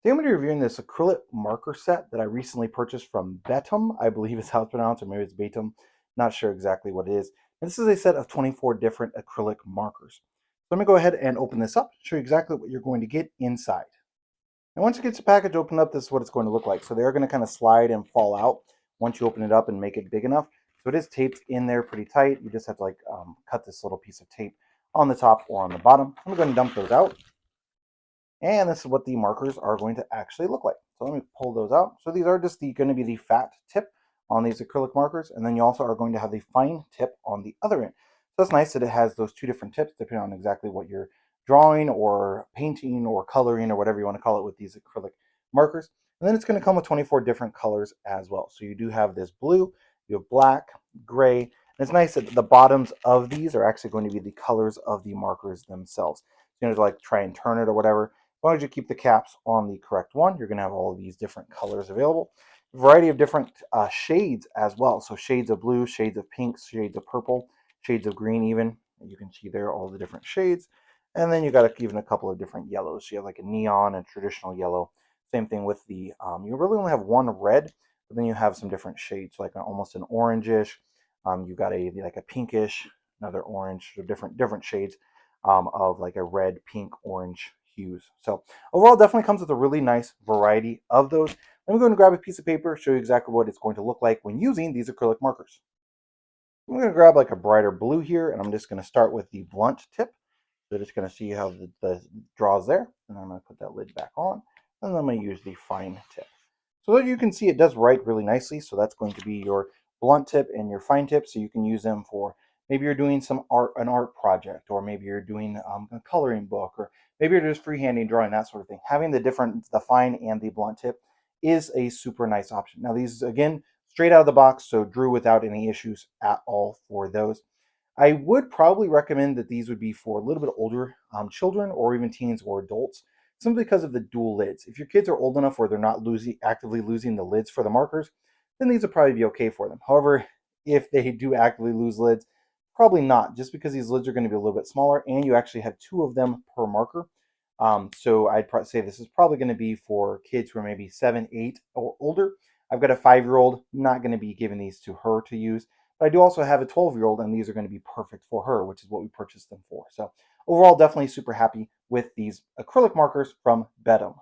Today I'm going to be reviewing this acrylic marker set that I recently purchased from Betem, I believe is how it's pronounced, or maybe it's Betem. Not sure exactly what it is. And this is a set of 24 different acrylic markers. So I'm going to go ahead and open this up, show you exactly what you're going to get inside. And once you get your package opened up, this is what it's going to look like. So they're going to kind of slide and fall out once you open it up and make it big enough. So it is taped in there pretty tight. You just have to cut this little piece of tape on the top or on the bottom. I'm going to dump those out. And this is what the markers are going to actually look like. So let me pull those out. So these are just going to be the fat tip on these acrylic markers. And then you also are going to have the fine tip on the other end. So it's nice that it has those two different tips depending on exactly what you're drawing or painting or coloring or whatever you want to call it with these acrylic markers. And then it's going to come with 24 different colors as well. So you do have this blue, you have black, gray, and it's nice that the bottoms of these are actually going to be the colors of the markers themselves. So you know, to try and turn it or whatever. As long as you keep the caps on the correct one, you're going to have all of these different colors available. A variety of different shades as well. So shades of blue, shades of pink, shades of purple, shades of green even. And you can see there all the different shades. And then you got even a couple of different yellows. So you have like a neon and traditional yellow. Same thing with the, you really only have one red, but then you have some different shades, like almost an orangish. You got like a pinkish, another orange, so different shades of like a red, pink, orange hues. So overall, definitely comes with a really nice variety of those. Let me go and grab a piece of paper, show you exactly what it's going to look like when using these acrylic markers. I'm going to grab like a brighter blue here, and I'm just going to start with the blunt tip. So just going to see how the draws there, and I'm going to put that lid back on, and then I'm going to use the fine tip. So that you can see it does write really nicely, so that's going to be your blunt tip and your fine tip, so you can use them for maybe you're doing an art project, or maybe you're doing a coloring book, or maybe you're just freehanding drawing, that sort of thing. Having the fine and the blunt tip is a super nice option. Now these, again, straight out of the box, so drew without any issues at all for those. I would probably recommend that these would be for a little bit older children or even teens or adults, simply because of the dual lids. If your kids are old enough where they're not actively losing the lids for the markers, then these would probably be okay for them. However, if they do actively lose lids, probably not, just because these lids are going to be a little bit smaller and you actually have two of them per marker. So I'd say this is probably going to be for kids who are maybe 7, 8 or older. I've got a 5-year-old, not going to be giving these to her to use. But I do also have a 12-year-old, and these are going to be perfect for her, which is what we purchased them for. So overall, definitely super happy with these acrylic markers from Betem.